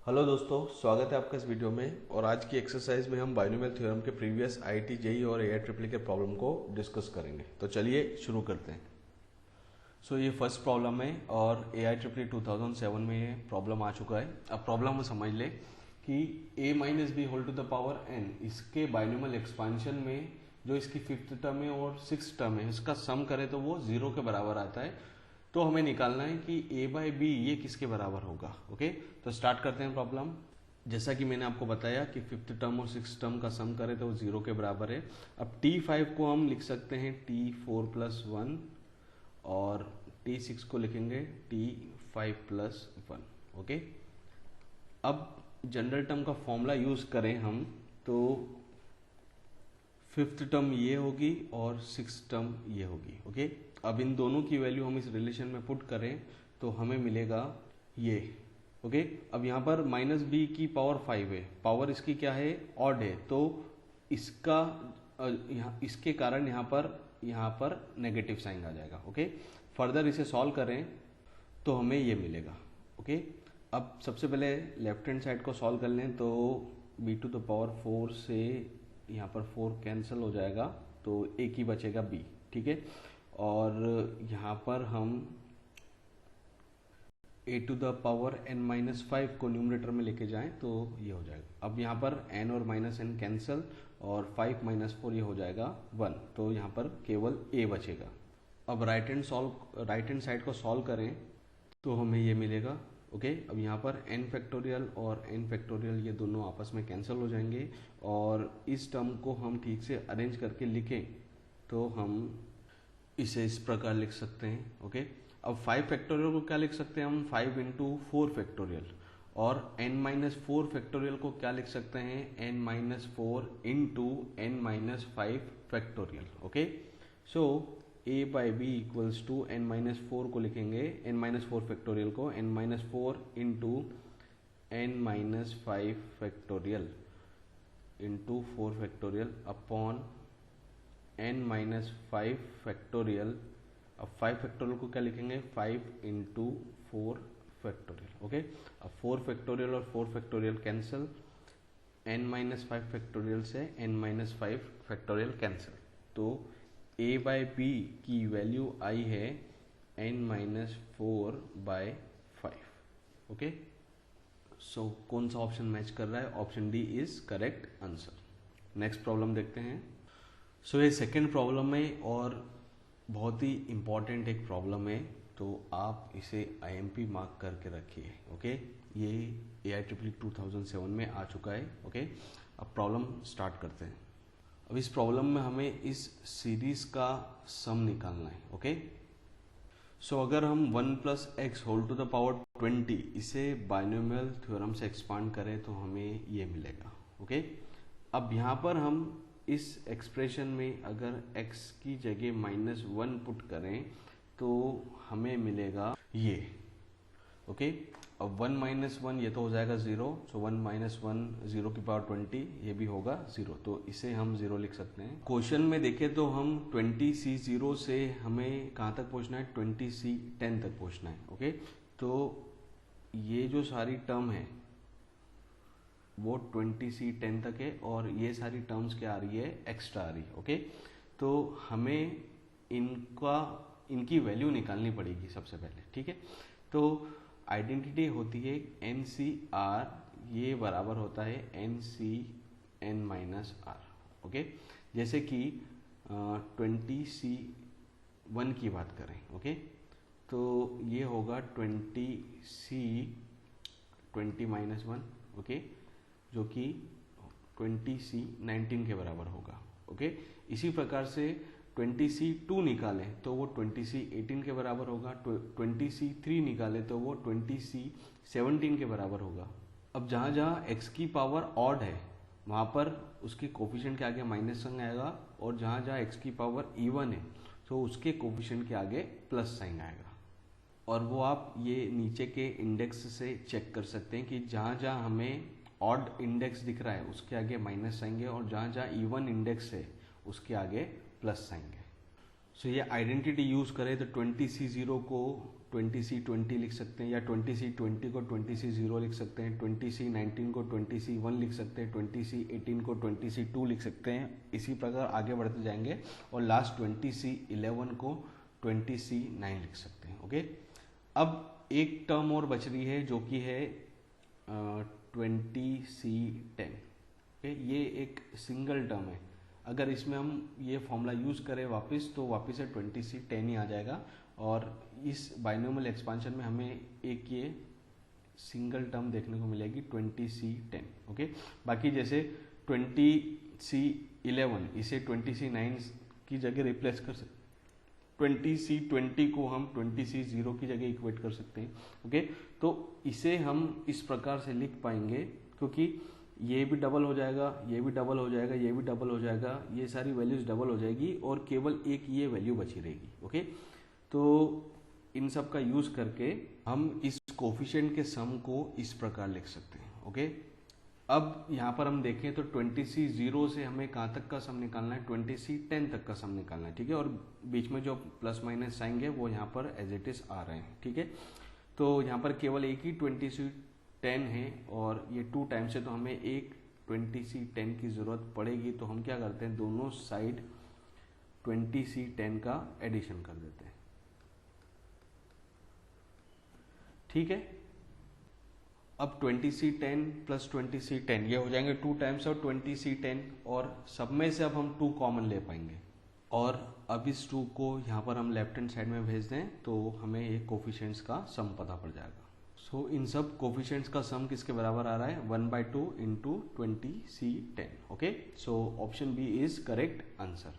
Hello दोस्तों, स्वागत है आपका इस वीडियो में। और आज की एक्सरसाइज में हम बाइनोमियल थ्योरम के प्रीवियस आईआईटी जेईई और एआई ट्रिपल के प्रॉब्लम को डिस्कस करेंगे। तो चलिए शुरू करते हैं। ये फर्स्ट प्रॉब्लम है और एआई ट्रिपल 2007 में ये प्रॉब्लम आ चुका है। अब प्रॉब्लम को समझ ले कि a minus b whole to the power n इसके बाइनोमियल एक्सपांशन में जो इसकी फिफ्थ टर्म है और सिक्स टर्म है, इसका सम करे तो वो 0 के बराबर आता है। तो हमें निकालना है कि a बाई बी ये किसके बराबर होगा। ओके, तो स्टार्ट करते हैं प्रॉब्लम। जैसा कि मैंने आपको बताया कि फिफ्थ टर्म और सिक्स टर्म का सम करें तो वो 0 के बराबर है। अब t5 को हम लिख सकते हैं t4 प्लस 1 और t6 को लिखेंगे t5 प्लस 1। ओके, अब जनरल टर्म का फॉर्मूला यूज करें हम तो फिफ्थ टर्म ये होगी और सिक्स टर्म ये होगी। ओके, अब इन दोनों की वैल्यू हम इस रिलेशन में पुट करें तो हमें मिलेगा ये। ओके, अब यहाँ पर माइनस बी की पावर 5 है, पावर इसकी क्या है, ऑड है, तो इसका इसके कारण यहाँ पर नेगेटिव साइन आ जाएगा। ओके, फर्दर इसे सॉल्व करें तो हमें ये मिलेगा। ओके, अब सबसे पहले लेफ्ट हैंड साइड को सॉल्व कर लें तो b टू द पावर 4 से यहाँ पर 4 कैंसिल हो जाएगा तो एक ही बचेगा b। ठीक है, और यहाँ पर हम a to the power n minus 5 को न्यूमरेटर में लेके जाएं तो ये हो जाएगा। अब यहाँ पर n और माइनस n कैंसिल और 5 माइनस 4 ये हो जाएगा 1, तो यहाँ पर केवल a बचेगा। अब राइट हैंड साइड को सॉल्व करें तो हमें ये मिलेगा। ओके, अब यहाँ पर n फैक्टोरियल और n फैक्टोरियल ये दोनों आपस में कैंसिल हो जाएंगे और इस टर्म को हम ठीक से अरेंज करके लिखें तो हम इसे इस प्रकार लिख सकते हैं। ओके, अब 5 फैक्टोरियल को क्या लिख सकते हैं हम, 5 इंटू 4 फैक्टोरियल, और n माइनस 4 फैक्टोरियल को क्या लिख सकते हैं, n minus 4 into n minus 5 factorial. Okay, so a by b equals to n minus 4 को लिखेंगे, n माइनस 4 फैक्टोरियल को n minus 4 into n minus 5 factorial into 4 factorial upon n minus 5 factorial. अब 5 factorial को क्या लिखेंगे, 5 into 4 factorial. Okay, अब 4 factorial और 4 factorial cancel, n minus 5 factorial से n माइनस 5 फैक्टोरियल कैंसिल, तो a बाई बी की वैल्यू आई है n माइनस 4 बाय 5। ओके, सो कौन सा ऑप्शन मैच कर रहा है, option D is correct answer. Next problem देखते हैं। ये सेकेंड प्रॉब्लम है और बहुत ही इंपॉर्टेंट एक प्रॉब्लम है, तो आप इसे IMP मार्क करके रखिए। ओके, ये एआई ट्रिपल 2007 में आ चुका है। ओके, अब प्रॉब्लम स्टार्ट करते हैं। अब इस प्रॉब्लम में हमें इस सीरीज का सम निकालना है। ओके, अगर हम 1 plus x whole to the power 20 इसे बाइनोमियल थ्योरम से एक्सपांड करें तो हमें ये मिलेगा। ओके, अब यहाँ पर हम इस एक्सप्रेशन में अगर x की जगह -1 पुट करें तो हमें मिलेगा ये। ओके, अब 1 माइनस 1 ये तो हो जाएगा 0, 1 माइनस 1 0 की पावर 20 ये भी होगा 0, तो इसे हम 0 लिख सकते हैं। क्वेश्चन में देखें तो हम 20C0 से हमें कहाँ तक पहुँचना है, 20C10 तक पहुँचना है। ओके, तो ये जो सारी टर्म है वो 20C10 तक है और ये सारी टर्म्स क्या आ रही है, एक्स्ट्रा आ रही है। ओके, तो हमें इनकी वैल्यू निकालनी पड़ेगी सबसे पहले। ठीक है, तो आइडेंटिटी होती है NCR, ये बराबर होता है NCN माइनस R। ओके, जैसे कि 20C1 की बात करें, ओके, तो ये होगा 20 माइनस 1, ओके, जो कि 20C19 के बराबर होगा। ओके, इसी प्रकार से 20C2 निकालें तो वो 20C18 के बराबर होगा, 20C3 निकालें तो वो 20C17 के बराबर होगा। अब जहाँ जहाँ x की पावर ऑड है वहाँ पर उसके कोफिशिएंट के आगे माइनस साइन आएगा, और जहाँ जहाँ x की पावर इवन है तो उसके कोफिशिएंट के आगे प्लस साइन आएगा। और वो आप ये नीचे के इंडेक्स से चेक कर सकते हैं कि जहाँ जहाँ हमें ऑड इंडेक्स दिख रहा है उसके आगे माइनस आएंगे, और जहाँ जहाँ इवन इंडेक्स है उसके आगे प्लस आएंगे। ये आइडेंटिटी यूज करें तो 20C0 को 20C20 लिख सकते हैं, या 20C20 को 20C0 लिख सकते हैं, 20C19 को 20C1 लिख सकते हैं, 20C18 को 20C2 लिख सकते हैं। इसी प्रकार आगे बढ़ते जाएंगे और लास्ट 20C11 को 20C9 लिख सकते हैं। ओके, अब एक टर्म और बच रही है जो कि है 20C10। ओके, ये एक सिंगल टर्म है। अगर इसमें हम ये फॉर्मूला यूज़ करें वापस, तो वापस से 20C10 ही आ जाएगा और इस बाइनोमियल एक्सपांशन में हमें एक ये सिंगल टर्म देखने को मिलेगी 20C10। ओके, बाकी जैसे 20C11 इसे 20C9 की जगह रिप्लेस कर सकते, 20C20 को हम 20C0 की जगह इक्वेट कर सकते हैं। ओके, तो इसे हम इस प्रकार से लिख पाएंगे क्योंकि ये भी डबल हो जाएगा, ये भी डबल हो जाएगा, ये भी डबल हो जाएगा, ये सारी वैल्यूज डबल हो जाएगी और केवल एक ये वैल्यू बची रहेगी। ओके, तो इन सब का यूज करके हम इस कोफिशिएंट के सम को इस प्रकार लिख सकते हैं। ओके, अब यहाँ पर हम देखें तो 20C0 से हमें कहाँ तक का सम निकालना है, 20C10 तक का सम निकालना है। ठीक है, और बीच में जो प्लस माइनस साइन है वो यहाँ पर एज इट इज आ रहे हैं। ठीक है, तो यहाँ पर केवल एक ही 20C10 है और ये 2 टाइम्स है, तो हमें एक 20C10 की ज़रूरत पड़ेगी। तो हम क्या करते हैं, दोनों साइड 20C10 का एडिशन कर देते हैं। ठीक है, अब 20C10 प्लस 20C10 ये हो जाएंगे 2 टाइम्स और 20C10, और सब में से अब हम 2 कॉमन ले पाएंगे और अब इस 2 को यहाँ पर हम लेफ्ट हैंड साइड में भेज दें तो हमें ये कोफिशिएंट्स का सम पता पड़ जाएगा। सो इन सब कोफिशिएंट्स का सम किसके बराबर आ रहा है, 1/2 into 20C10। Okay, so option b is correct answer.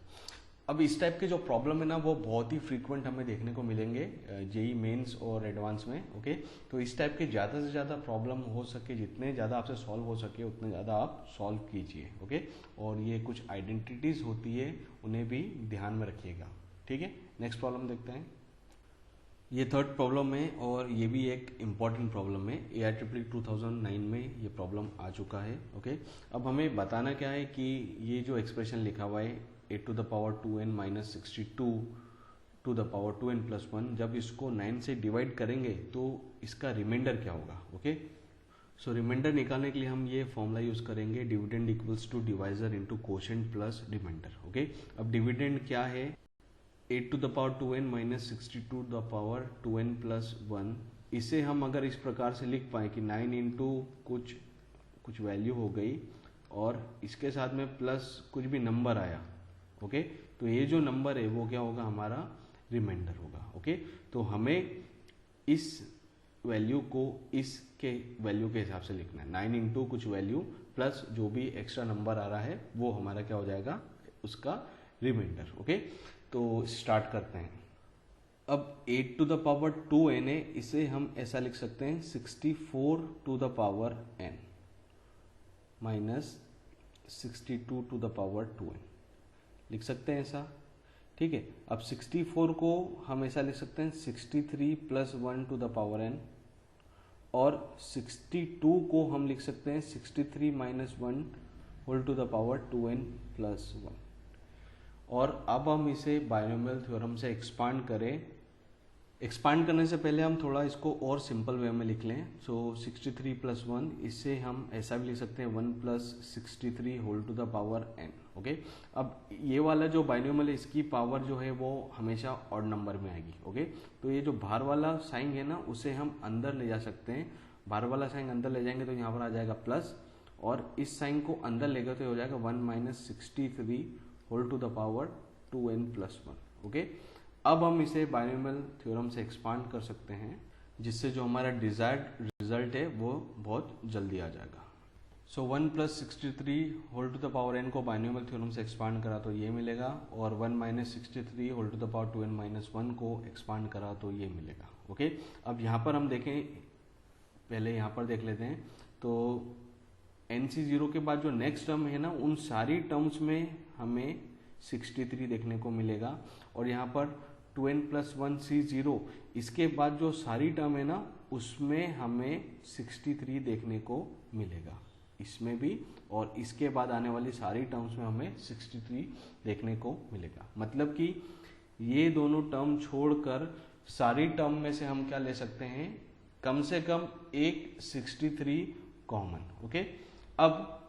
अब इस टाइप के जो प्रॉब्लम है ना वो बहुत ही फ्रीक्वेंट हमें देखने को मिलेंगे जेई मेंस और एडवांस में। ओके, तो इस टाइप के ज़्यादा से ज़्यादा प्रॉब्लम हो सके, जितने ज़्यादा आपसे सॉल्व हो सके उतने ज़्यादा आप सॉल्व कीजिए। ओके, और ये कुछ आइडेंटिटीज़ होती है उन्हें भी ध्यान में रखिएगा। ठीक है, नेक्स्ट प्रॉब्लम देखते हैं। ये थर्ड प्रॉब्लम है और ये भी एक इम्पॉर्टेंट प्रॉब्लम है। AIEEE 2009 में ये प्रॉब्लम आ चुका है। ओके, अब हमें बताना क्या है कि ये जो एक्सप्रेशन लिखा हुआ है 8 to the power 2n minus 62 to the power 2n plus 1, जब इसको 9 से डिवाइड करेंगे तो इसका रिमाइंडर क्या होगा। ओके, सो रिमाइंडर निकालने के लिए हम ये फॉर्मूला यूज करेंगे, dividend equals to divisor into quotient plus remainder. Okay, अब डिविडेंड क्या है, 8 to the power 2n minus 62 to the power 2n plus 1। इसे हम अगर इस प्रकार से लिख पाए कि 9 इंटू कुछ वैल्यू हो गई और इसके साथ में प्लस कुछ भी नंबर आया। ओके, तो ये जो नंबर है वो क्या होगा, हमारा रिमाइंडर होगा। ओके, तो हमें इस वैल्यू को इसके वैल्यू के हिसाब से लिखना है। 9 इंटू कुछ वैल्यू प्लस जो भी एक्स्ट्रा नंबर आ रहा है वो हमारा क्या हो जाएगा, उसका रिमाइंडर। ओके, तो स्टार्ट करते हैं। अब 8 to the power 2n है, इसे हम ऐसा लिख सकते हैं 64 to the power n minus 62 to the power 2n लिख सकते हैं ऐसा। ठीक है, अब 64 को हम ऐसा लिख सकते हैं 63 plus 1 to the power n, और 62 को हम लिख सकते हैं 63 minus 1 whole to the power 2n plus 1। और अब हम इसे बाइनोमियल थ्योरम से एक्सपांड करें। एक्सपांड करने से पहले हम थोड़ा इसको और सिंपल वे में लिख लें। सो 63 प्लस 1, इससे हम ऐसा भी लिख सकते हैं 1 plus 63 whole to the power n। Okay, अब ये वाला जो बाइनोमियल है इसकी पावर जो है वो हमेशा ऑड नंबर में आएगी। ओके, तो ये जो बाहर वाला साइन है ना उसे हम अंदर ले जा सकते हैं। बाहर वाला साइन अंदर ले जाएंगे तो यहाँ पर आ जाएगा प्लस, और इस साइन को अंदर लेकर तो हो जाएगा 1 minus 63 whole to the power 2n plus 1। Okay, अब हम इसे बाइनोमियल थ्योरम से एक्सपांड कर सकते हैं जिससे जो हमारा डिजायर्ड रिजल्ट है वो बहुत जल्दी आ जाएगा। So 1 plus 63 whole to the power n को बाइनोमियल थ्योरम से एक्सपांड करा तो ये मिलेगा, और 1 minus 63 whole to the power 2n minus 1 को एक्सपांड करा तो ये मिलेगा। ओके, अब यहाँ पर हम देखें, पहले यहाँ पर देख लेते हैं। तो NC0 के बाद जो नेक्स्ट टर्म है ना उन सारी टर्म्स में हमें 63 देखने को मिलेगा, और यहाँ पर 2n प्लस 1 C0 इसके बाद जो सारी टर्म है ना उसमें हमें 63 देखने को मिलेगा, इसमें भी, और इसके बाद आने वाली सारी टर्म्स में हमें 63 देखने को मिलेगा। मतलब कि ये दोनों टर्म छोड़कर सारी टर्म में से हम क्या ले सकते हैं, कम से कम एक 63 कॉमन। ओके, अब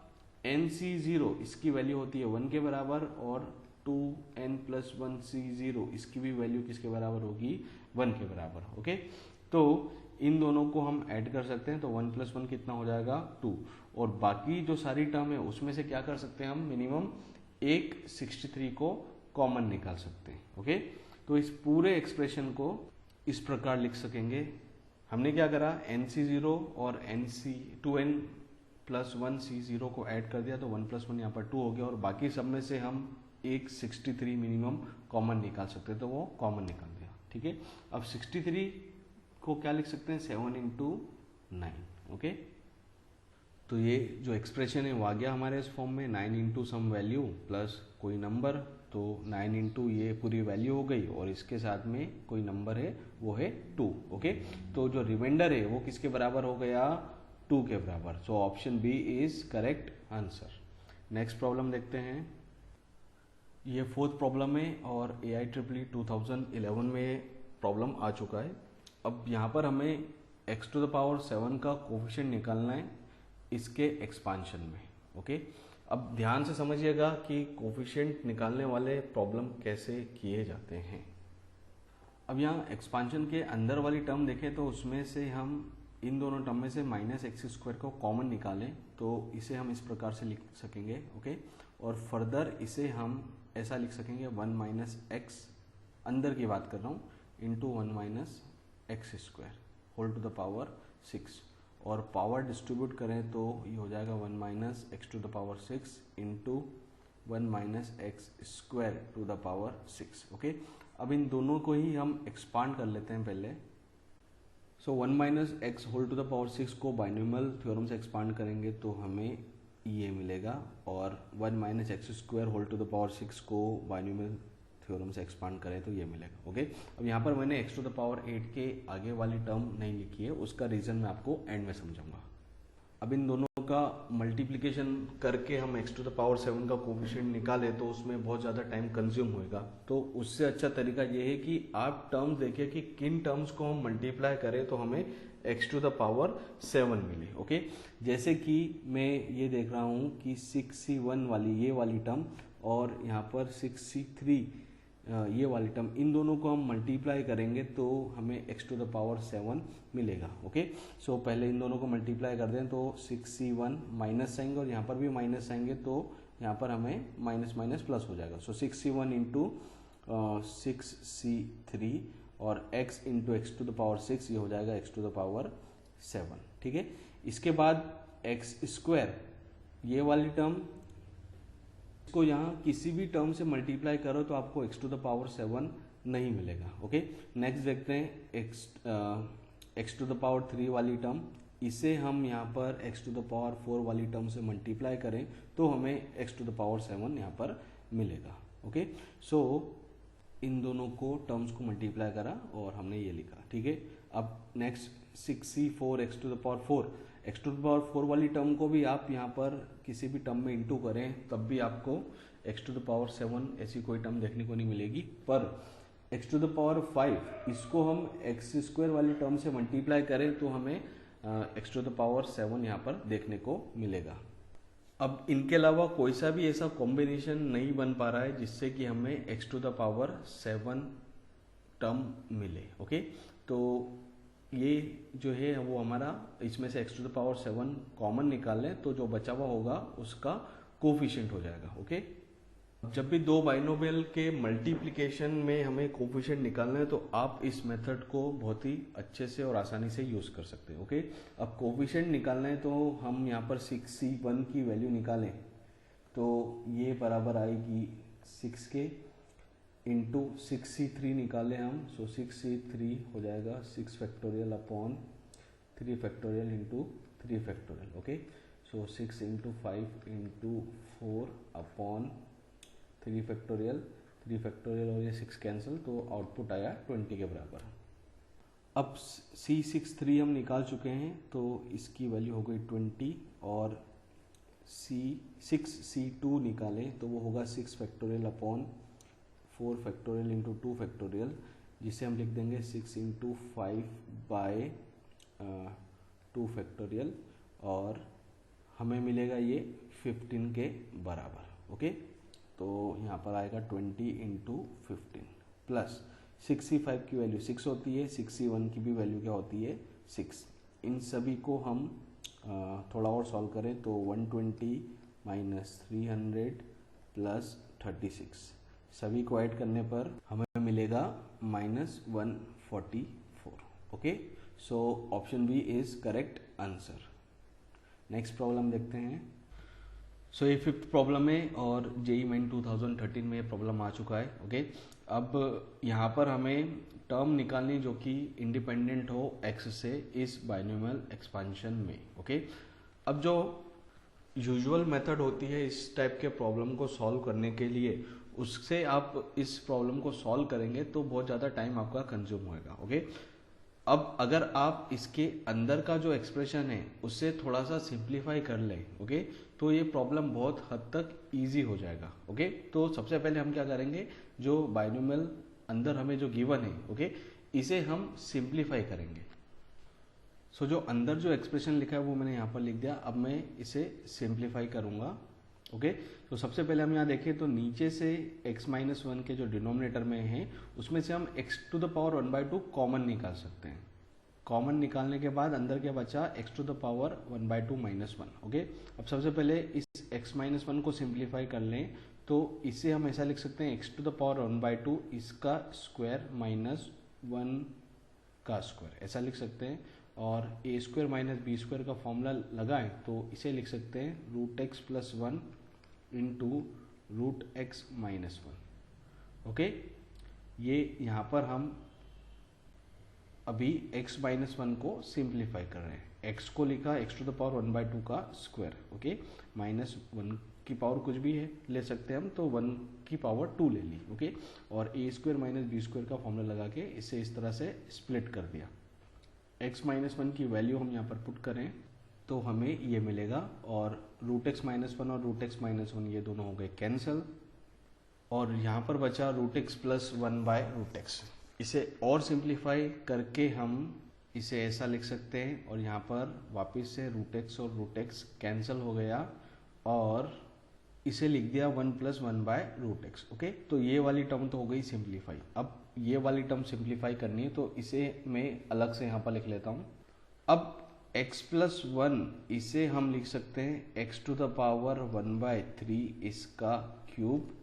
NC0 इसकी वैल्यू होती है 1 के बराबर और 2n+1C0 इसकी भी वैल्यू किसके बराबर होगी, 1 के बराबर। ओके, तो इन दोनों को हम ऐड कर सकते हैं, तो 1+1 कितना हो जाएगा 2, और बाकी जो सारी टर्म है उसमें से क्या कर सकते हैं हम, मिनिमम एक 63 को कॉमन निकाल सकते हैं। ओके, तो इस पूरे एक्सप्रेशन को इस प्रकार लिख सकेंगे। हमने क्या करा, NC0 और NC2n+1C0 को ऐड कर दिया, तो 1+1 यहाँ पर 2 हो गया, और बाकी सब में से हम एक 63 मिनिमम कॉमन निकाल सकते हैं, तो वो कॉमन निकाल दिया। ठीक है, अब 63 को क्या लिख सकते हैं, 7 × 9। ओके, तो ये जो एक्सप्रेशन है वो आ गया हमारे इस फॉर्म में, 9 × सम वैल्यू प्लस कोई नंबर, तो 9 × ये पूरी वैल्यू हो गई, और इसके साथ में कोई नंबर है वो है 2। ओके, तो जो रिमाइंडर है वो किसके बराबर हो गया, 2 के बराबर। So option b is correct answer. Next problem देखते हैं। ये 4th प्रॉब्लम है और AIEEE 2011 में प्रॉब्लम आ चुका है। अब यहाँ पर हमें x⁴ का कोफिशिएंट निकालना है इसके एक्सपांशन में। ओके, अब ध्यान से समझिएगा कि कोफिशिएंट निकालने वाले प्रॉब्लम कैसे किए जाते हैं। अब यहाँ एक्सपांशन के अंदर वाली टर्म देखें तो उसमें से हम इन दोनों टर्म में से -x² को कॉमन निकालें, तो इसे हम इस प्रकार से लिख सकेंगे। ओके, और फर्दर इसे हम ऐसा लिख सकेंगे 1 - x, अंदर की बात कर रहा हूँ, into 1 - x² whole to the power 6, और पावर डिस्ट्रीब्यूट करें तो ये हो जाएगा 1 - x⁴ into 1 - x² to the power 6। Okay, अब इन दोनों को ही हम एक्सपांड कर लेते हैं पहले। So 1 - x whole to the power 6 को बाइनोमियल थ्योरम से एक्सपांड करेंगे तो हमें ये मिलेगा, और 1 - x² whole to the power 6 को बाइनोमियल थ्योरम से एक्सपांड करें तो ये मिलेगा। ओके, अब यहाँ पर मैंने x⁴ के आगे वाली टर्म नहीं लिखी है, उसका रीजन मैं आपको एंड में समझाऊंगा। अब इन दोनों का मल्टीप्लिकेशन करके हम x⁴ का कोफिशिएंट निकाले तो उसमें बहुत ज़्यादा टाइम कंज्यूम होएगा, तो उससे अच्छा तरीका ये है कि आप टर्म्स देखिए कि किन टर्म्स को हम मल्टीप्लाई करें तो हमें x⁴ मिले। ओके, जैसे कि मैं ये देख रहा हूँ कि 6c1 वाली ये वाली टर्म और यहाँ पर 6c3 ये वाली टर्म, इन दोनों को हम मल्टीप्लाई करेंगे तो हमें x⁴ मिलेगा। ओके, सो पहले इन दोनों को मल्टीप्लाई कर दें तो 6c1 माइनस आएंगे और यहाँ पर भी माइनस आएंगे, तो यहाँ पर हमें माइनस माइनस प्लस हो जाएगा। सो 6c1 इंटू 6c3 और x इंटू x⁴ ये हो जाएगा x⁴ ठीक है, इसके बाद x², ये वाली टर्म को यहाँ किसी भी टर्म से मल्टीप्लाई करो तो आपको x⁴ नहीं मिलेगा। ओके, नेक्स्ट देखते हैं x⁴ वाली टर्म, इसे हम यहाँ पर x⁴ वाली टर्म से मल्टीप्लाई करें तो हमें x⁴ यहाँ पर मिलेगा। ओके, सो इन दोनों को टर्म्स को मल्टीप्लाई करा और हमने ये लिखा। ठीक है, अब नेक्स्ट 6c4 x⁴ वाली टर्म को भी आप यहाँ पर किसी भी टर्म में इंटू करें तब भी आपको x⁴ ऐसी कोई टर्म देखने को नहीं मिलेगी, पर x⁵ इसको हम x² वाली टर्म से मल्टीप्लाई करें तो हमें x⁴ यहाँ पर देखने को मिलेगा। अब इनके अलावा कोई सा भी ऐसा कॉम्बिनेशन नहीं बन पा रहा है जिससे कि हमें x⁴ टर्म मिले। ओके, तो ये जो है वो हमारा, इसमें से x⁴ कॉमन निकाल लें तो जो बचा हुआ होगा उसका कोफिशिएंट हो जाएगा। ओके, जब भी दो बाइनोमियल के मल्टीप्लिकेशन में हमें कोफिशिएंट निकालना है तो आप इस मेथड को बहुत ही अच्छे से और आसानी से यूज कर सकते हैं। ओके, अब कोफिशिएंट निकालना है तो हम यहाँ पर 6c1 की वैल्यू निकालें तो ये बराबर आएगी 6 के इंटू 6c3 निकालें हम, सो 6c3 हो जाएगा 6 factorial upon 3 factorial into 3 factorial. Okay, so 6 into 5 into 4 upon 3 factorial और ये 6 कैंसिल, तो आउटपुट आया 20 के बराबर। अब C63 हम निकाल चुके हैं तो इसकी वैल्यू हो गई 20, और C2 निकालें तो वो होगा 6 factorial upon 4 factorial into 2 factorial, जिसे हम लिख देंगे 6 इंटू 5 बाय 2 फैक्टोरियल, और हमें मिलेगा ये 15 के बराबर। ओके, तो यहाँ पर आएगा 20 इंटू 15 प्लस 65 की वैल्यू 6 होती है, 61 की भी वैल्यू क्या होती है 6। इन सभी को हम थोड़ा और सॉल्व करें तो 120 माइनस 300 प्लस 36, सभी को ऐड करने पर हमें मिलेगा -144। Okay, so option b is correct answer. Next problem देखते हैं। सो ये 5th प्रॉब्लम है और जेईई मेन 2013 में ये प्रॉब्लम आ चुका है। ओके, अब यहाँ पर हमें टर्म निकालनी जो कि इंडिपेंडेंट हो x से इस बाइनोमियल एक्सपेंशन में। ओके, अब जो यूजुअल मेथड होती है इस टाइप के प्रॉब्लम को सॉल्व करने के लिए, उससे आप इस प्रॉब्लम को सॉल्व करेंगे तो बहुत ज़्यादा टाइम आपका कंज्यूम होएगा। ओके, अब अगर आप इसके अंदर का जो एक्सप्रेशन है उससे थोड़ा सा सिंप्लीफाई कर लें, ओके, तो ये प्रॉब्लम बहुत हद तक इजी हो जाएगा। ओके, तो सबसे पहले हम क्या करेंगे, जो बाइनोमियल अंदर हमें जो गिवन है, ओके, इसे हम सिंप्लीफाई करेंगे। सो जो अंदर जो एक्सप्रेशन लिखा है वो मैंने यहाँ पर लिख दिया, अब मैं इसे सिंप्लीफाई करूँगा। ओके, तो सबसे पहले हम यहाँ देखें तो नीचे से x-1 के जो डिनोमिनेटर में है उसमें से हम x⁴ कॉमन निकाल सकते हैं। कॉमन निकालने के बाद अंदर क्या बचा, x⁴ -1। ओके, अब सबसे पहले इस x-1 को सिंप्लीफाई कर लें तो इसे हम ऐसा लिख सकते हैं x⁴ इसका स्क्वायर -1 का स्क्वायर, ऐसा लिख सकते हैं। और a² - b² का फॉर्मूला लगाएं तो इसे लिख सकते हैं √x + 1 इंटू √x - 1। ओके, ये यहाँ पर हम अभी x - 1 को सिंप्लीफाई कर रहे हैं। x को लिखा x⁴ का स्क्वायर, ओके, -1 की पावर कुछ भी है ले सकते हैं हम, तो 1 की पावर 2 ले ली। ओके, और a² - b² का फॉर्मूला लगा के इसे इस तरह से स्प्लिट कर दिया। x - 1 की वैल्यू हम यहाँ पर पुट करें तो हमें ये मिलेगा, और √x - 1 और √x - 1 ये दोनों हो गए कैंसिल, और यहाँ पर बचा √x + 1/√x। इसे और सिंप्लीफाई करके हम इसे ऐसा लिख सकते हैं, और यहाँ पर वापस से √x और √x कैंसिल हो गया, और इसे लिख दिया 1 + 1/√x। ओके, तो ये वाली टर्म तो हो गई सिंप्लीफाई। अब ये वाली टर्म सिंप्लीफाई करनी है तो इसे मैं अलग से यहाँ पर लिख लेता हूँ। अब x + 1 इसे हम लिख सकते हैं x⁴ 1/3 इसका क्यूब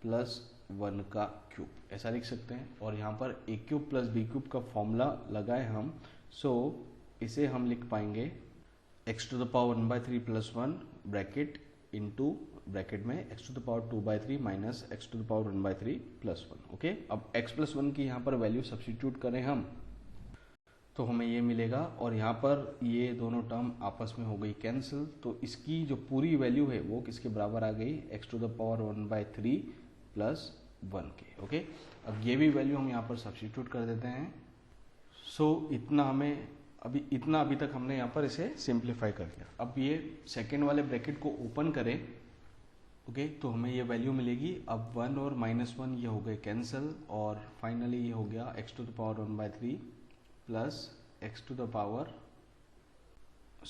प्लस 1 का क्यूब, ऐसा लिख सकते हैं। और यहाँ पर a³ + b³ का फॉर्मूला लगाए हम, सो इसे हम लिख पाएंगे x⁴ 1/3 + 1 ब्रैकेट इंटू ब्रैकेट में x⁴ 2/3 माइनस x⁴ 1/3 + 1। ओके, अब x + 1 की यहाँ पर वैल्यू सब्स्टिट्यूट करें हम तो हमें ये मिलेगा, और यहाँ पर ये दोनों टर्म आपस में हो गई कैंसिल, तो इसकी जो पूरी वैल्यू है वो किसके बराबर आ गई, x⁴ 1/3 + 1 के। ओके, अब ये भी वैल्यू हम यहाँ पर सब्स्टिट्यूट कर देते हैं। सो इतना अभी तक हमने यहाँ पर इसे सिंप्लीफाई कर दिया। अब ये सेकेंड वाले ब्रैकेट को ओपन करें, ओके, तो हमें ये वैल्यू मिलेगी। अब 1 और -1 ये हो गए कैंसिल, और फाइनली ये हो गया x⁴ 1/3 प्लस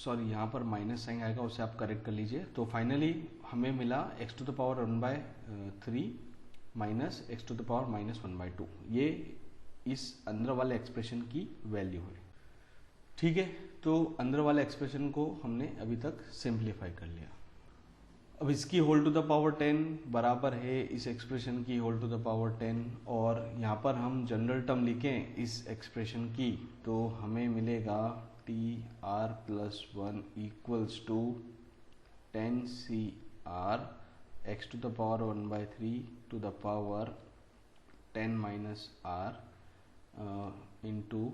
यहाँ पर माइनस साइन आएगा, उसे आप करेक्ट कर लीजिए। तो फाइनली हमें मिला x⁴ 1/3 माइनस x⁴ -1/2, ये इस अंदर वाले एक्सप्रेशन की वैल्यू है। ठीक है, तो अंदर वाले एक्सप्रेशन को हमने अभी तक सिंप्लीफाई कर लिया। अब इसकी होल टू द पावर 10 बराबर है इस एक्सप्रेशन की होल टू द पावर 10, और यहाँ पर हम जनरल टर्म लिखें इस एक्सप्रेशन की तो हमें मिलेगा TR + 1 = 10CR x⁴ 1/3 to the power 10 - R into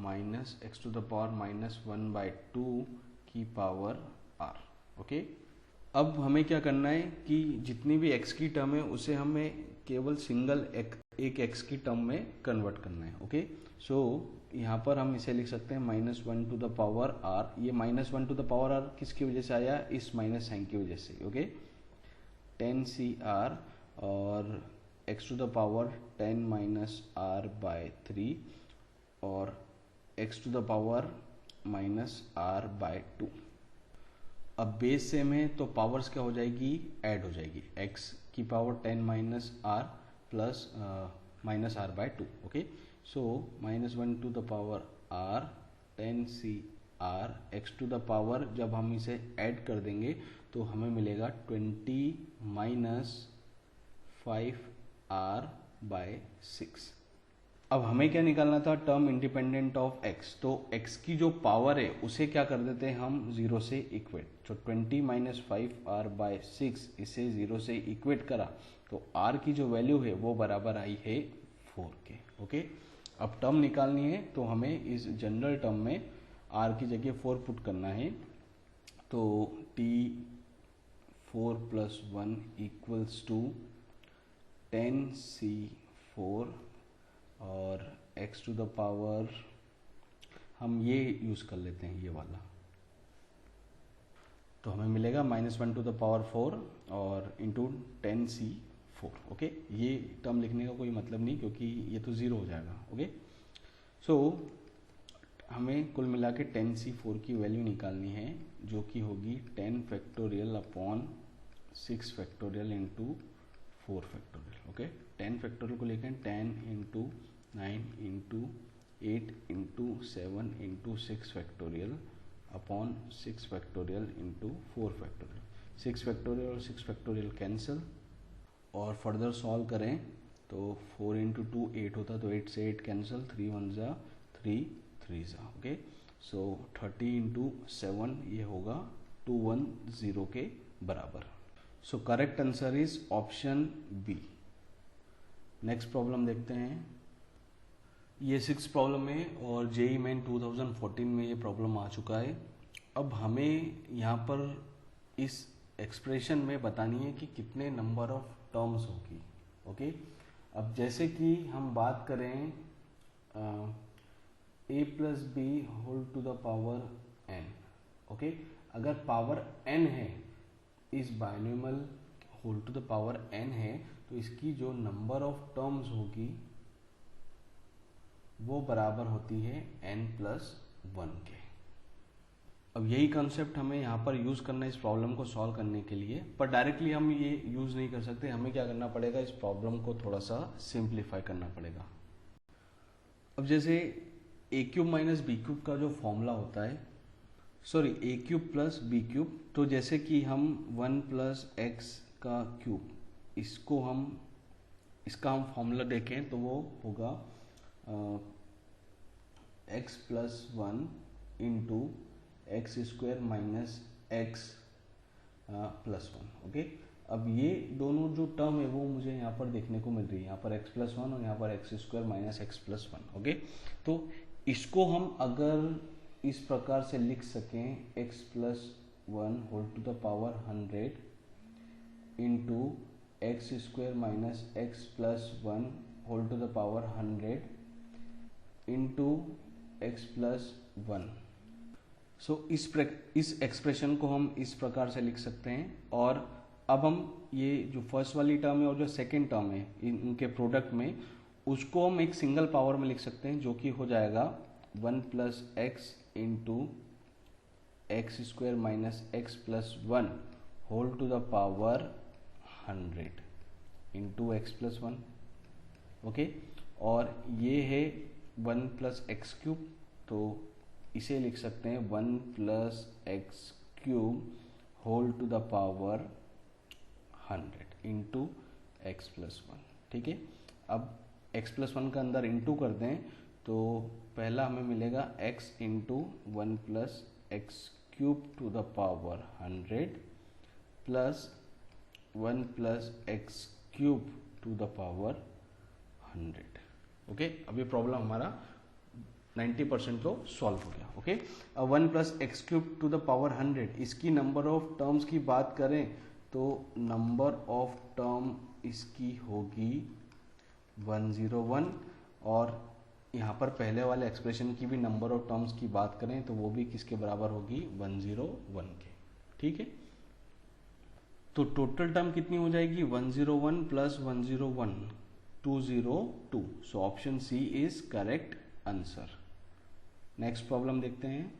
minus x⁴ -1/2 की पावर R। ओके, अब हमें क्या करना है कि जितनी भी x की टर्म है उसे हमें केवल सिंगल एक x की टर्म में कन्वर्ट करना है। ओके, सो यहाँ पर हम इसे लिख सकते हैं -1 to the power r। ये -1 to the power r किसकी वजह से आया, इस माइनस साइन की वजह से। ओके, 10CR, और x to the power 10 minus r by 3 और x to the power minus r by 2। अब बेस सेम है तो पावर्स क्या हो जाएगी, ऐड हो जाएगी, एक्स की power 10 minus r plus minus r by 2। Okay, so minus 1 to the power r 10 c r x to the power, जब हम इसे ऐड कर देंगे तो हमें मिलेगा 20 माइनस 5 आर बाय 6। अब हमें क्या निकालना था, टर्म इंडिपेंडेंट ऑफ एक्स। तो एक्स की जो पावर है उसे क्या कर देते हैं हम 0 से इक्वेट। तो 20 माइनस 5 आर बाय 6 इसे 0 से इक्वेट करा तो आर की जो वैल्यू है वो बराबर आई है 4 के। ओके, अब टर्म निकालनी है तो हमें इस जनरल टर्म में आर की जगह 4 पुट करना है। तो t 4 plus 1 equals to 10c4 और x टू द पावर हम ये यूज़ कर लेते हैं, ये वाला, तो हमें मिलेगा -1 टू द पावर 4 और इंटू 10c4। ओके, ये टर्म लिखने का कोई मतलब नहीं क्योंकि ये तो 0 हो जाएगा। ओके, सो हमें कुल मिला के 10c4 की वैल्यू निकालनी है जो कि होगी 10 factorial upon 6 factorial into 4 factorial. Okay, 10 factorial को लेकर 10 into 9 into 8 into 7 into 6 factorial upon 6 factorial into 4 factorial. 6 factorial और 6 फैक्टोरियल कैंसिल और फर्दर सॉल्व करें तो 4 इंटू 2 8 होता, तो 8 से 8 कैंसिल, 3 1 जा 3 3 जा। ओके, सो 30 इंटू 7 ये होगा 210 के बराबर। So correct answer is option b. Next problem देखते हैं। ये 6 प्रॉब्लम है और जेई मेन 2014 में ये प्रॉब्लम आ चुका है। अब हमें यहाँ पर इस एक्सप्रेशन में बतानी है कि कितने नंबर ऑफ टर्म्स होगी। ओके, अब जैसे कि हम बात करें a plus b whole to the power n। Okay, अगर पावर n है, इस binomial whole to the power n है, तो इसकी जो नंबर ऑफ टर्म्स होगी वो बराबर होती है n प्लस 1 के। अब यही कंसेप्ट हमें यहाँ पर यूज करना है इस प्रॉब्लम को सॉल्व करने के लिए, पर डायरेक्टली हम ये यूज नहीं कर सकते। हमें क्या करना पड़ेगा, इस प्रॉब्लम को थोड़ा सा सिंप्लीफाई करना पड़ेगा। अब जैसे ए क्यूब माइनस बी क्यूब का जो फॉर्मूला होता है, सॉरी ए क्यूब प्लस बी क्यूब, तो जैसे कि हम 1 प्लस एक्स का क्यूब, इसका हम फॉर्मूला देखें तो वो होगा x plus 1 into x square minus x plus 1। Okay, अब ये दोनों जो टर्म है वो मुझे यहाँ पर देखने को मिल रही है, यहाँ पर एक्स प्लस 1 और यहाँ पर x square minus x plus 1। Okay, तो इसको हम अगर इस प्रकार से लिख सकें, x plus 1 whole to the power 100 into x square minus x plus 1 whole to the power 100 into x plus 1। So इस एक्सप्रेशन को हम इस प्रकार से लिख सकते हैं। और अब हम ये जो फर्स्ट वाली टर्म है और जो सेकेंड टर्म है इनके प्रोडक्ट में, उसको हम एक सिंगल पावर में लिख सकते हैं जो कि हो जाएगा 1 plus x into x square minus x plus 1 whole to the power 100 into x plus 1। Okay, और ये है 1 प्लस एक्स क्यूब, तो इसे लिख सकते हैं 1 plus x cube whole to the power 100 into x plus 1। ठीक है, अब एक्स प्लस 1 का अंदर इंटू कर दें तो पहला हमें मिलेगा x into 1 plus x cube two the power 100 plus 1 plus x cube two the power 100। Okay, अब ये प्रॉब्लम हमारा 90% तो सॉल्व हो गया। ओके, अब 1 plus x cube two the power 100, इसकी नंबर ऑफ टर्म्स की बात करें तो नंबर ऑफ टर्म इसकी होगी 101, और यहाँ पर पहले वाले एक्सप्रेशन की भी नंबर ऑफ टर्म्स की बात करें तो वो भी किसके बराबर होगी, 101 के। ठीक है, तो टोटल टर्म कितनी हो जाएगी 101 plus 101 202। So option c is correct answer. Next problem देखते हैं।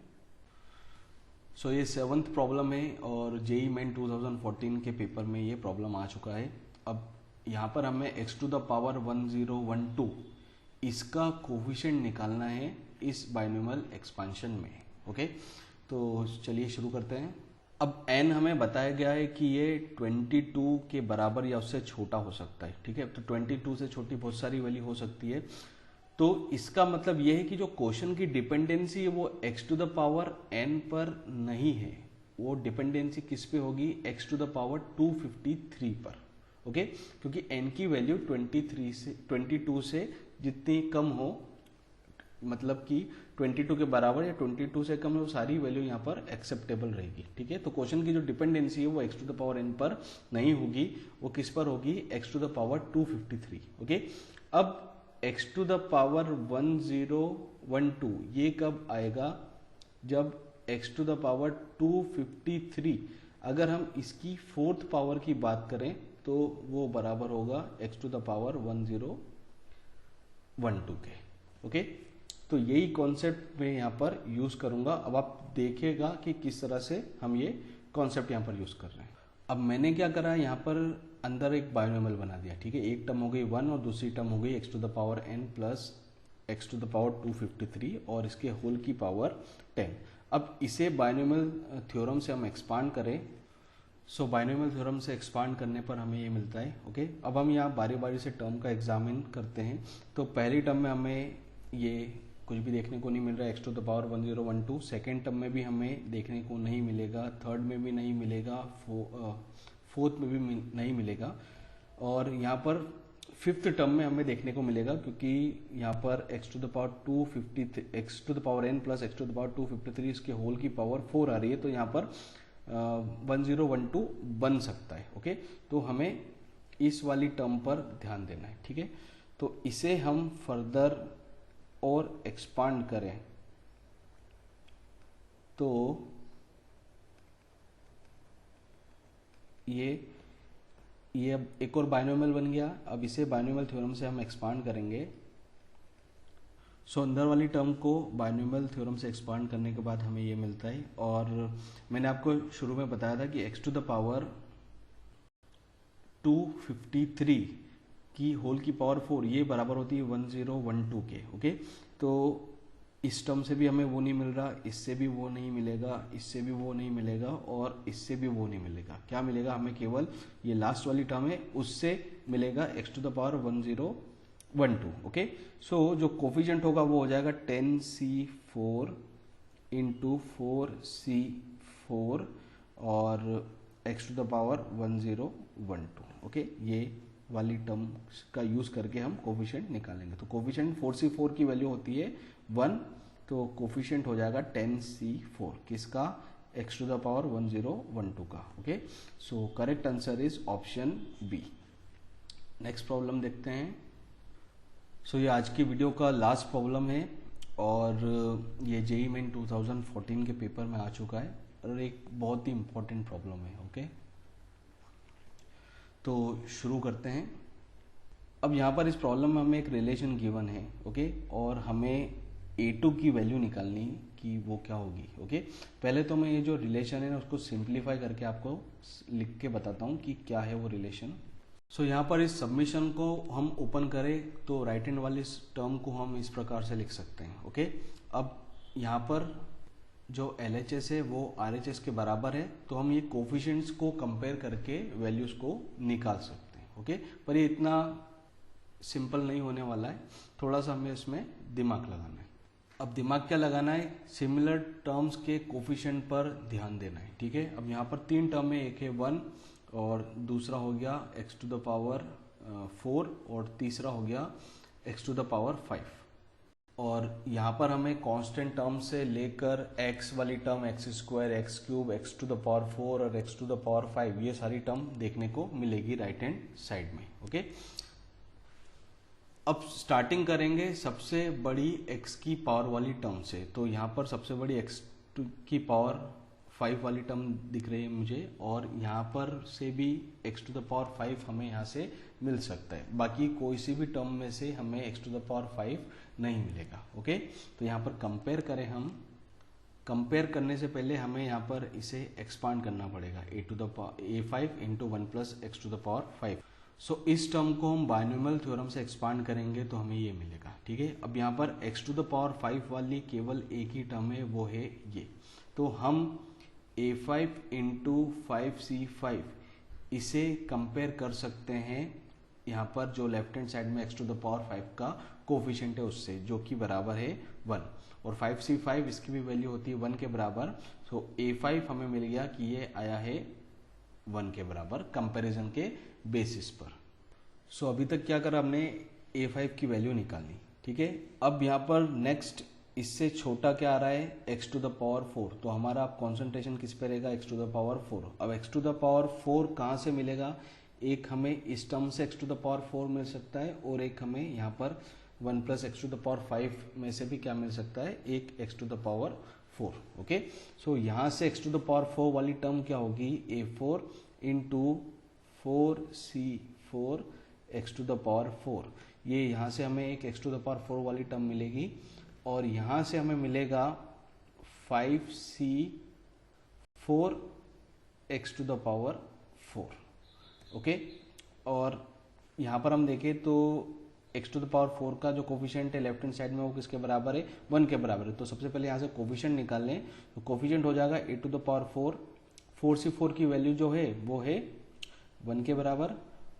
सो ये 7th प्रॉब्लम है और जेईई मेन 2014 के पेपर में ये प्रॉब्लम आ चुका है। अब यहाँ पर हमें x टू द पावर 1012 इसका कोफिशिएंट निकालना है इस बाइनोमियल एक्सपांशन में। ओके, तो चलिए शुरू करते हैं। अब n हमें बताया गया है कि ये 22 के बराबर या उससे छोटा हो सकता है। ठीक है, तो 22 से छोटी बहुत सारी वैल्यू हो सकती है। तो इसका मतलब यह है कि जो क्वेश्चन की डिपेंडेंसी है वो x to the power n पर नहीं है, वो डिपेंडेंसी किस पे होगी, x टू द पावर 253 पर। ओके, क्योंकि n की वैल्यू 22 से जितनी कम हो, मतलब कि 22 के बराबर या 22 से कम है, वो सारी वैल्यू यहाँ पर एक्सेप्टेबल रहेगी। ठीक है, तो क्वेश्चन की जो डिपेंडेंसी है वो x to the power n पर नहीं होगी, वो किस पर होगी, x to the power 253। Okay, अब x टू द पावर 1012 ये कब आएगा, जब x टू द पावर 253 अगर हम इसकी 4th पावर की बात करें तो वो बराबर होगा x टू द पावर 1012 के। ओके, तो यही कॉन्सेप्ट मैं यहाँ पर यूज करूंगा। अब आप देखिएगा कि किस तरह से हम ये कॉन्सेप्ट यहाँ पर यूज कर रहे हैं। अब मैंने क्या करा, यहाँ पर अंदर एक बाइनोमियल बना दिया। ठीक है, एक टर्म हो गई 1 और दूसरी टर्म हो गई x to the power n plus x to the power 253 और इसके होल की पावर 10। अब इसे बाइनोमियल थ्योरम से हम एक्सपांड करें, सो बाइनोमियल थ्योरम से एक्सपांड करने पर हमें ये मिलता है। ओके, अब हम यहाँ बारी बारी से टर्म का एग्जामिन करते हैं। तो पहली टर्म में हमें ये कुछ भी देखने को नहीं मिल रहा है, x to the power 1012। Second term में भी हमें देखने को नहीं मिलेगा, थर्ड में भी नहीं मिलेगा, फोर्थ में भी नहीं मिलेगा, और यहाँ पर 5th टर्म में हमें देखने को मिलेगा, क्योंकि यहाँ पर x to the power 253 x to the power n plus x to the power 253 इसके होल की पावर 4 आ रही है, तो यहाँ पर 1012 बन सकता है। ओके, तो हमें इस वाली टर्म पर ध्यान देना है। ठीक है, तो इसे हम फर्दर और एक्सपांड करें तो ये अब एक और बाइनोमियल बन गया। अब इसे बाइनोमियल थ्योरम से हम एक्सपांड करेंगे। सो अंदर वाली टर्म को बाइनोमियल थ्योरम से एक्सपांड करने के बाद हमें ये मिलता है। और मैंने आपको शुरू में बताया था कि x टू द पावर 253 की होल की पावर 4 ये बराबर होती है 1012 के। ओके, तो इस टर्म से भी हमें वो नहीं मिल रहा, इससे भी वो नहीं मिलेगा, इससे भी वो नहीं मिलेगा और इससे भी वो नहीं मिलेगा। क्या मिलेगा हमें, केवल ये लास्ट वाली टर्म है उससे मिलेगा x to the power 1012। Okay, so जो कोफिशिएंट होगा वो हो जाएगा 10c4 इंटू 4c4 और x to the power 1012। Okay, ये वाली टर्म का यूज करके हम कोफिशिएंट निकालेंगे। तो कोफिशिएंट 4c4 की वैल्यू होती है 1, तो कोफिशिएंट हो जाएगा 10c4 किसका, x टू द पावर 1012 का। Okay, so correct answer is option b. Next problem देखते हैं। सो ये आज की वीडियो का लास्ट प्रॉब्लम है और ये जेईई मेन 2014 के पेपर में आ चुका है और एक बहुत ही इंपॉर्टेंट प्रॉब्लम है। ओके, तो शुरू करते हैं। अब यहाँ पर इस प्रॉब्लम में हमें एक रिलेशन गिवन है। ओके, और हमें a2 की वैल्यू निकालनी कि वो क्या होगी। ओके, पहले तो मैं ये जो रिलेशन है ना उसको सिंप्लीफाई करके आपको लिख के बताता हूँ कि क्या है वो रिलेशन। सो यहाँ पर इस सबमिशन को हम ओपन करें तो राइट हैंड वाली टर्म को हम इस प्रकार से लिख सकते हैं। ओके, अब यहाँ पर जो LHS है वो RHS के बराबर है, तो हम ये कोफिशिएंट्स को कंपेयर करके वैल्यूज को निकाल सकते हैं। ओके, पर ये इतना सिंपल नहीं होने वाला है, थोड़ा सा हमें इसमें दिमाग लगाना है। अब दिमाग क्या लगाना है, सिमिलर टर्म्स के कोफिशिएंट पर ध्यान देना है। ठीक है, अब यहाँ पर 3 टर्म है, एक है 1 और दूसरा हो गया x टू द पावर 4 और तीसरा हो गया x टू द पावर 5। और यहाँ पर हमें कांस्टेंट टर्म से लेकर x वाली term x square, x cube, x to the power 4 और x टू द पावर 5 ये सारी टर्म देखने को मिलेगी राइट हैंड साइड में। ओके, अब स्टार्टिंग करेंगे सबसे बड़ी x की पावर वाली टर्म से। तो यहाँ पर सबसे बड़ी x की पावर 5 वाली टर्म दिख रही है मुझे, और यहाँ पर से भी x टू द पावर 5 हमें यहाँ से मिल सकता है। बाकी कोई सी भी टर्म में से हमें x टू द पावर 5 नहीं मिलेगा। ओके, तो यहाँ पर कंपेयर करें हम, कंपेयर करने से पहले हमें यहाँ पर इसे एक्सपांड करना पड़ेगा, a5 into 1 plus x to the power 5। So इस टर्म को हम बाइनोमियल थ्योरम से एक्सपांड करेंगे तो हमें ये मिलेगा। ठीक है, अब यहाँ पर x टू द पावर 5 वाली केवल एक ही टर्म है, वो है ये। तो हम a5 इंटू 5c5 इसे कंपेयर कर सकते हैं यहाँ पर जो लेफ्ट हैंड साइड में x टू द पावर 5 का कोफिशिएंट है उससे, जो कि बराबर है 1, और 5c5 इसकी भी वैल्यू होती है 1 के बराबर। सो a5 हमें मिल गया कि ये आया है 1 के बराबर कंपैरिजन के बेसिस पर। सो अभी तक क्या करा, हमने a5 की वैल्यू निकाली। ठीक है, अब यहाँ पर नेक्स्ट इससे छोटा क्या आ रहा है, x टू द पावर 4। तो हमारा अब कॉन्सेंट्रेशन किस पे रहेगा, x टू द पावर 4। अब x टू द पावर 4 कहाँ से मिलेगा, एक हमें इस टर्म से x टू द पावर 4 मिल सकता है, और एक हमें यहाँ पर 1 plus x to the power 5 में से भी क्या मिल सकता है, एक x to the power 4। Okay, so यहाँ से x टू द पावर 4 वाली टर्म क्या होगी, a4 into 4c4 x to the power 4। ये यहाँ से हमें एक x टू द पावर 4 वाली टर्म मिलेगी, और यहाँ से हमें मिलेगा 5c4 x to the power 4। Okay, और यहाँ पर हम देखें तो x टू द पावर 4 का जो कोफिशिएंट है लेफ्ट हैंड साइड में वो किसके बराबर है, 1 के बराबर है। तो सबसे पहले यहाँ से कोफिशिएंट निकाल लें, तो कोफिशिएंट हो जाएगा a to the power 4। 4c4 की वैल्यू जो है वो है 1 के बराबर,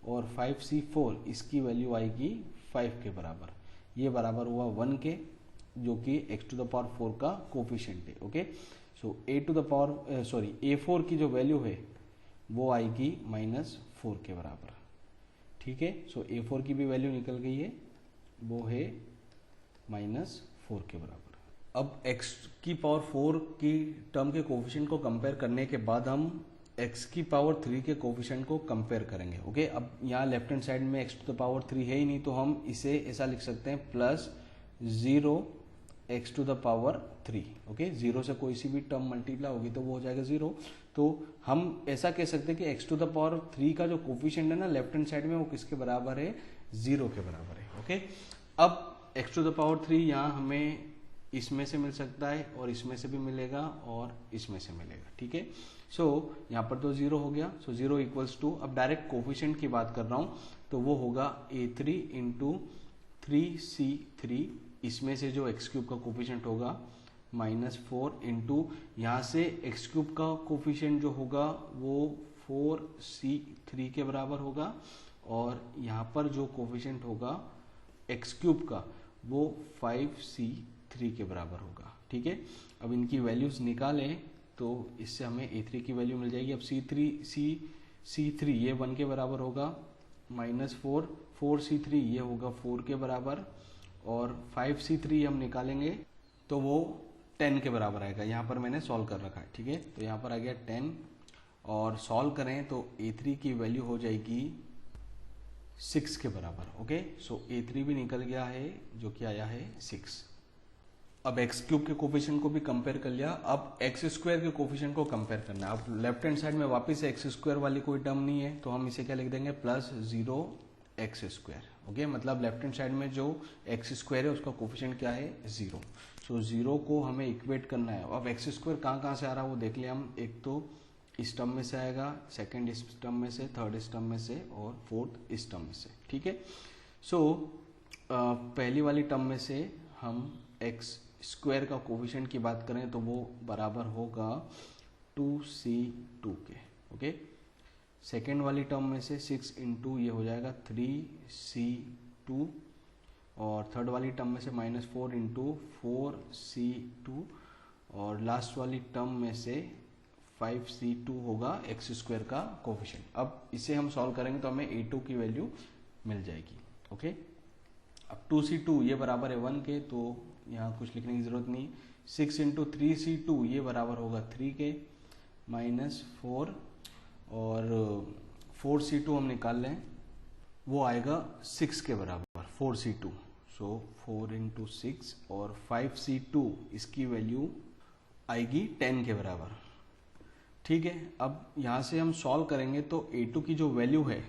और 5c4 इसकी वैल्यू आएगी 5 के बराबर। ये बराबर हुआ 1 के, जो कि x टू द पावर 4 का कोफिशिएंट है। ओके, सो a4 की जो वैल्यू है वो आएगी -4 के बराबर। ठीक है, सो a4 की भी वैल्यू निकल गई है, वो है -4 के बराबर। अब x की पावर 4 की टर्म के कोफिशिएंट को कंपेयर करने के बाद हम x की पावर 3 के कोफिशिएंट को कंपेयर करेंगे। ओके, अब यहाँ लेफ्ट हैंड साइड में x टू द पावर 3 है ही नहीं, तो हम इसे ऐसा लिख सकते हैं +0 x to the power 3। Okay, 0 से कोई सी भी टर्म मल्टीप्लाई होगी तो वो हो जाएगा 0। तो हम ऐसा कह सकते हैं कि x टू द पावर 3 का जो कोफिशिएंट है ना लेफ्ट हैंड साइड में, वो किसके बराबर है, 0 के बराबर है। ओके, अब x टू द पावर 3 यहाँ हमें इसमें से मिल सकता है, और इसमें से भी मिलेगा, और इसमें से मिलेगा। ठीक है, सो यहाँ पर तो 0 हो गया, सो 0 इक्वल्स टू, अब डायरेक्ट कोफिशिएंट की बात कर रहा हूँ, तो वो होगा a3 इंटू 3c3, इसमें से जो x क्यूब का कोफिशिएंट होगा -4 इंटू यहाँ से x क्यूब का कोफिशिएंट जो होगा वो 4c3 के बराबर होगा, और यहाँ पर जो कोफिशिएंट होगा x क्यूब का वो 5c3 के बराबर होगा। ठीक है, अब इनकी वैल्यूज निकालें तो इससे हमें a3 की वैल्यू मिल जाएगी। अब c3 ये 1 के बराबर होगा, -4 4c3 ये होगा 4 के बराबर, और 5c3 हम निकालेंगे तो वो 10 के बराबर आएगा। यहाँ पर मैंने सॉल्व कर रखा है। ठीक है, तो यहाँ पर आ गया 10, और सॉल्व करें तो a3 की वैल्यू हो जाएगी 6 के बराबर। ओके, सो a3 भी निकल गया है, जो कि आया है 6। अब x क्यूब के कोफिशिएंट को भी कंपेयर कर लिया, अब x स्क्वायर के कोफिशिएंट को कंपेयर करना है। अब लेफ्ट हैंड साइड में वापस से x स्क्वायर वाली कोई टर्म नहीं है, तो हम इसे क्या लिख देंगे, +0 x स्क्वायर। ओके, मतलब लेफ्ट हैंड साइड में जो x स्क्वायर है उसका कोफिशिएंट क्या है, 0। सो 0 को हमें इक्वेट करना है। अब x स्क्वायर कहाँ से आ रहा है वो देख लिया हम, एक तो इस टर्म में से आएगा, सेकंड इस टर्म में से, थर्ड इस टर्म में से, और फोर्थ इस टर्म में से। ठीक है, सो पहली वाली टर्म में से हम x स्क्वायर का कोफिशिएंट की बात करें तो वो बराबर होगा 2c2 के। ओके, सेकेंड वाली टर्म में से 6 इंटू ये हो जाएगा 3c2, और थर्ड वाली टर्म में से -4 इंटू 4c2, और लास्ट वाली टर्म में से 5c2 होगा x स्क्वायर का कोफिशिएंट। अब इसे हम सॉल्व करेंगे तो हमें a2 की वैल्यू मिल जाएगी। ओके, अब 2c2 ये बराबर है 1 के, तो यहाँ कुछ लिखने की जरूरत नहीं। 6 इंटू 3c2 ये बराबर होगा 3 के, -4, और 4c2 हम निकाल लें, वो आएगा 6 के बराबर 4c2। सो 4 इंटू 6, और 5c2 इसकी वैल्यू आएगी 10 के बराबर। ठीक है, अब यहाँ से हम सॉल्व करेंगे तो a2 की जो वैल्यू है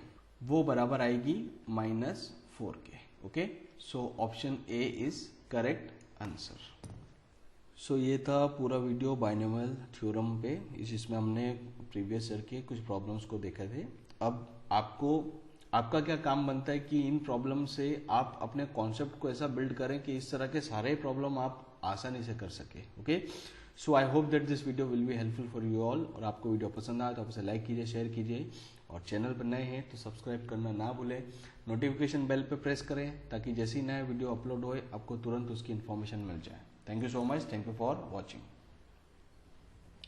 वो बराबर आएगी -4 के। Okay, so option A is correct answer. So ये था पूरा वीडियो बाइनोमियल थ्योरम पे, जिसमें हमने प्रीवियस ईयर के कुछ प्रॉब्लम्स को देखे थे। अब आपका क्या काम बनता है कि इन प्रॉब्लम से आप अपने कॉन्सेप्ट को ऐसा बिल्ड करें कि इस तरह के सारे प्रॉब्लम आप आसानी से कर सके। Okay, so I hope that this video will be helpful for you all. और आपको वीडियो पसंद आया तो आप इसे लाइक कीजिए, शेयर कीजिए, और चैनल पर नए हैं तो सब्सक्राइब करना ना भूलें। नोटिफिकेशन बेल पे प्रेस करें ताकि जैसे ही नया वीडियो अपलोड होए आपको तुरंत उसकी इन्फॉर्मेशन मिल जाए। Thank you so much. Thank you for watching.